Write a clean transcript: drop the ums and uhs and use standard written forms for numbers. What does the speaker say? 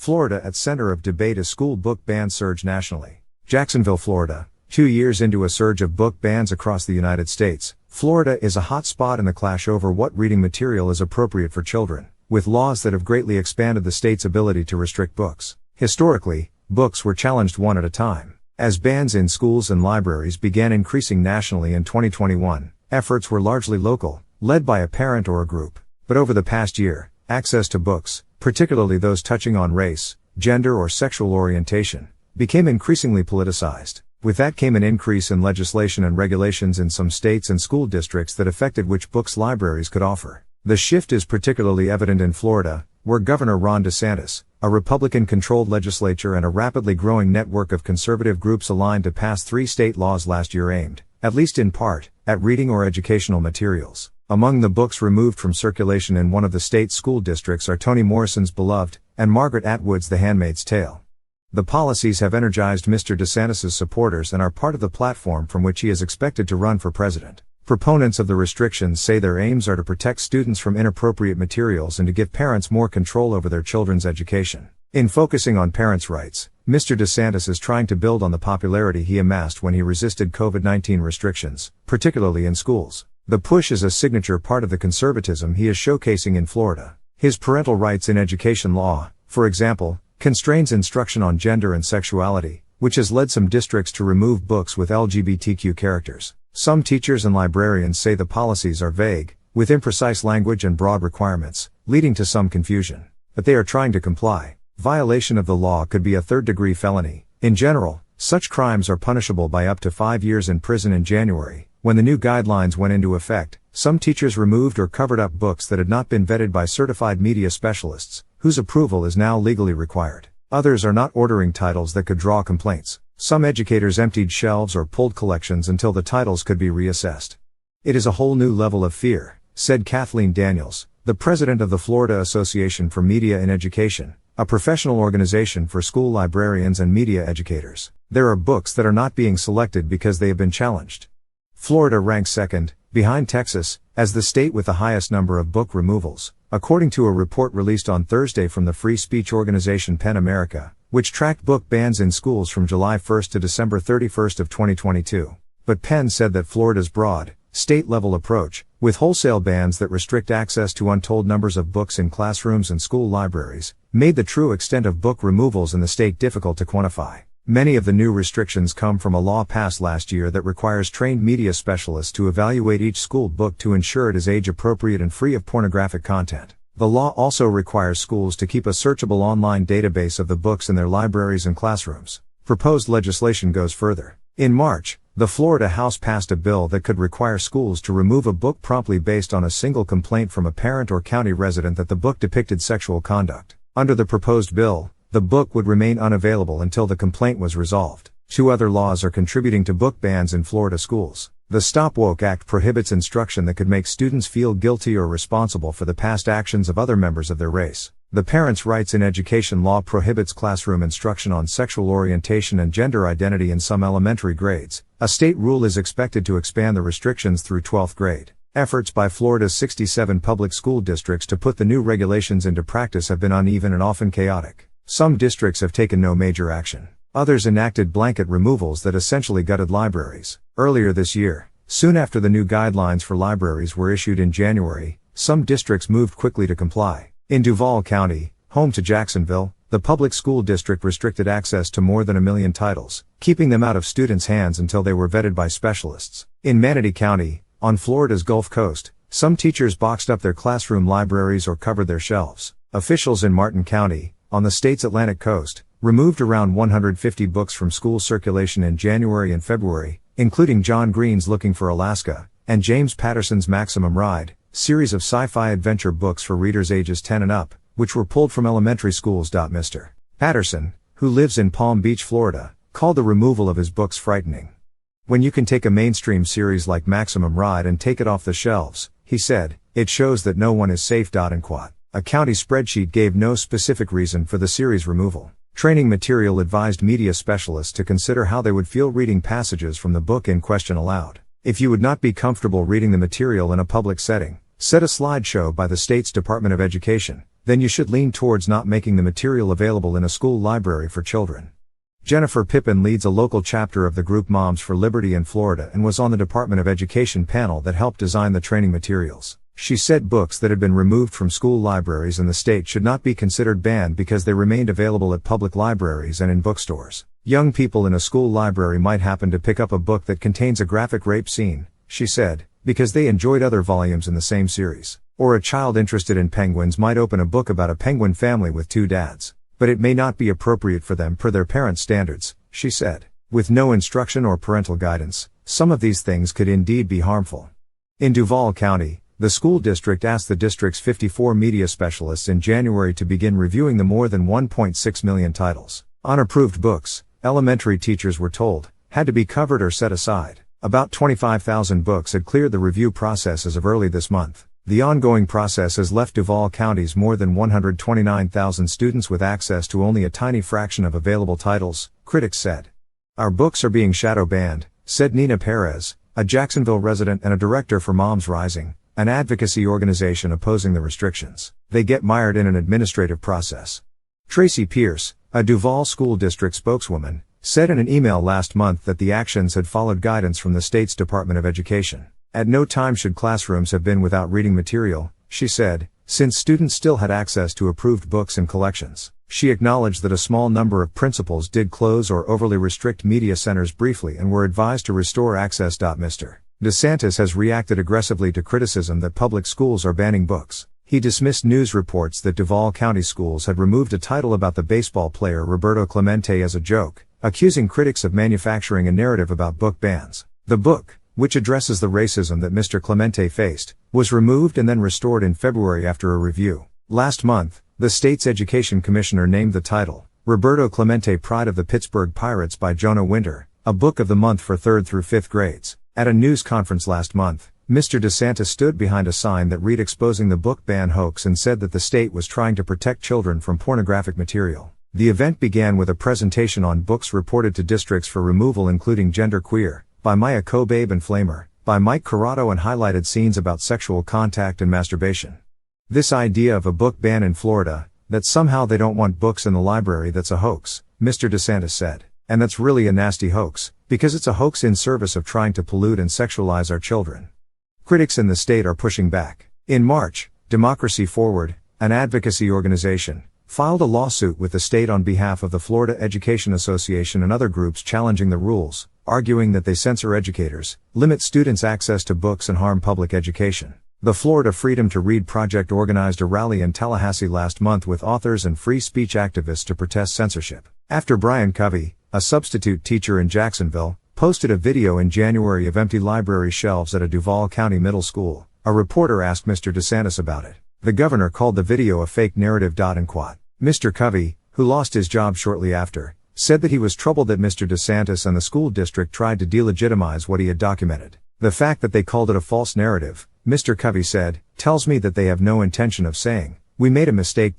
Florida at center of debate as school book bans surge nationally. Jacksonville, Florida. 2 years into a surge of book bans across the United States, Florida is a hot spot in the clash over what reading material is appropriate for children, with laws that have greatly expanded the state's ability to restrict books. Historically, books were challenged one at a time. As bans in schools and libraries began increasing nationally in 2021, efforts were largely local, led by a parent or a group. But over the past year, access to books, particularly those touching on race, gender or sexual orientation, became increasingly politicized. With that came an increase in legislation and regulations in some states and school districts that affected which books libraries could offer. The shift is particularly evident in Florida, where Governor Ron DeSantis, a Republican-controlled legislature and a rapidly growing network of conservative groups aligned to pass 3 state laws last year aimed, at least in part, at reading or educational materials. Among the books removed from circulation in one of the state's school districts are Toni Morrison's Beloved and Margaret Atwood's The Handmaid's Tale. The policies have energized Mr. DeSantis' supporters and are part of the platform from which he is expected to run for president. Proponents of the restrictions say their aims are to protect students from inappropriate materials and to give parents more control over their children's education. In focusing on parents' rights, Mr. DeSantis is trying to build on the popularity he amassed when he resisted COVID-19 restrictions, particularly in schools. The push is a signature part of the conservatism he is showcasing in Florida. His parental rights in education law, for example, constrains instruction on gender and sexuality, which has led some districts to remove books with LGBTQ characters. Some teachers and librarians say the policies are vague, with imprecise language and broad requirements, leading to some confusion. But they are trying to comply. Violation of the law could be a third-degree felony. In general, such crimes are punishable by up to 5 years in prison. In January, when the new guidelines went into effect, some teachers removed or covered up books that had not been vetted by certified media specialists, whose approval is now legally required. Others are not ordering titles that could draw complaints. Some educators emptied shelves or pulled collections until the titles could be reassessed. It is a whole new level of fear, said Kathleen Daniels, the president of the Florida Association for Media in Education, a professional organization for school librarians and media educators. There are books that are not being selected because they have been challenged. Florida ranks second, behind Texas, as the state with the highest number of book removals, according to a report released on Thursday from the free speech organization PEN America, which tracked book bans in schools from July 1 to December 31 of 2022. But PEN said that Florida's broad, state-level approach, with wholesale bans that restrict access to untold numbers of books in classrooms and school libraries, made the true extent of book removals in the state difficult to quantify. Many of the new restrictions come from a law passed last year that requires trained media specialists to evaluate each school book to ensure it is age-appropriate and free of pornographic content. The law also requires schools to keep a searchable online database of the books in their libraries and classrooms. Proposed legislation goes further. In March, the Florida House passed a bill that could require schools to remove a book promptly based on a single complaint from a parent or county resident that the book depicted sexual conduct. Under the proposed bill, the book would remain unavailable until the complaint was resolved. 2 other laws are contributing to book bans in Florida schools. The Stop Woke Act prohibits instruction that could make students feel guilty or responsible for the past actions of other members of their race. The Parents' Rights in Education law prohibits classroom instruction on sexual orientation and gender identity in some elementary grades. A state rule is expected to expand the restrictions through 12th grade. Efforts by Florida's 67 public school districts to put the new regulations into practice have been uneven and often chaotic. Some districts have taken no major action. Others enacted blanket removals that essentially gutted libraries. Earlier this year, soon after the new guidelines for libraries were issued in January, some districts moved quickly to comply. In Duval County, home to Jacksonville, the public school district restricted access to more than 1 million titles, keeping them out of students' hands until they were vetted by specialists. In Manatee County, on Florida's Gulf Coast, some teachers boxed up their classroom libraries or covered their shelves. Officials in Martin County, on the state's Atlantic coast, removed around 150 books from school circulation in January and February, including John Green's Looking for Alaska, and James Patterson's Maximum Ride, series of sci-fi adventure books for readers ages 10 and up, which were pulled from elementary schools. Mr. Patterson, who lives in Palm Beach, Florida, called the removal of his books frightening. When you can take a mainstream series like Maximum Ride and take it off the shelves, he said, it shows that no one is safe. A county spreadsheet gave no specific reason for the series removal. Training material advised media specialists to consider how they would feel reading passages from the book in question aloud. If you would not be comfortable reading the material in a public setting, said a slideshow by the state's Department of Education, then you should lean towards not making the material available in a school library for children. Jennifer Pippin leads a local chapter of the group Moms for Liberty in Florida and was on the Department of Education panel that helped design the training materials. She said books that had been removed from school libraries in the state should not be considered banned because they remained available at public libraries and in bookstores. Young people in a school library might happen to pick up a book that contains a graphic rape scene, she said, because they enjoyed other volumes in the same series. Or a child interested in penguins might open a book about a penguin family with 2 dads. But it may not be appropriate for them per their parents' standards, she said. With no instruction or parental guidance, some of these things could indeed be harmful. In Duval County, the school district asked the district's 54 media specialists in January to begin reviewing the more than 1.6 million titles. Unapproved books, elementary teachers were told, had to be covered or set aside. About 25,000 books had cleared the review process as of early this month. The ongoing process has left Duval County's more than 129,000 students with access to only a tiny fraction of available titles, critics said. Our books are being shadow banned, said Nina Perez, a Jacksonville resident and a director for Moms Rising, an advocacy organization opposing the restrictions. They get mired in an administrative process. Tracy Pierce, a Duval School District spokeswoman, said in an email last month that the actions had followed guidance from the state's Department of Education. At no time should classrooms have been without reading material, she said, since students still had access to approved books and collections. She acknowledged that a small number of principals did close or overly restrict media centers briefly and were advised to restore access. Mr. DeSantis has reacted aggressively to criticism that public schools are banning books. He dismissed news reports that Duval County schools had removed a title about the baseball player Roberto Clemente as a joke, accusing critics of manufacturing a narrative about book bans. The book, which addresses the racism that Mr. Clemente faced, was removed and then restored in February after a review. Last month, the state's education commissioner named the title, Roberto Clemente Pride of the Pittsburgh Pirates by Jonah Winter, a book of the month for 3rd through 5th grades. At a news conference last month, Mr. DeSantis stood behind a sign that read exposing the book ban hoax and said that the state was trying to protect children from pornographic material. The event began with a presentation on books reported to districts for removal including Gender Queer, by Maya Kobabe and Flamer, by Mike Corrado, and highlighted scenes about sexual contact and masturbation. This idea of a book ban in Florida, that somehow they don't want books in the library, that's a hoax, Mr. DeSantis said. And that's really a nasty hoax, because it's a hoax in service of trying to pollute and sexualize our children. Critics in the state are pushing back. In March, Democracy Forward, an advocacy organization, filed a lawsuit with the state on behalf of the Florida Education Association and other groups challenging the rules, arguing that they censor educators, limit students' access to books and harm public education. The Florida Freedom to Read Project organized a rally in Tallahassee last month with authors and free speech activists to protest censorship. After Brian Covey, a substitute teacher in Jacksonville, posted a video in January of empty library shelves at a Duval County middle school, a reporter asked Mr. DeSantis about it. The governor called the video a fake narrative. Mr. Covey, who lost his job shortly after, said that he was troubled that Mr. DeSantis and the school district tried to delegitimize what he had documented. The fact that they called it a false narrative, Mr. Covey said, tells me that they have no intention of saying, we made a mistake.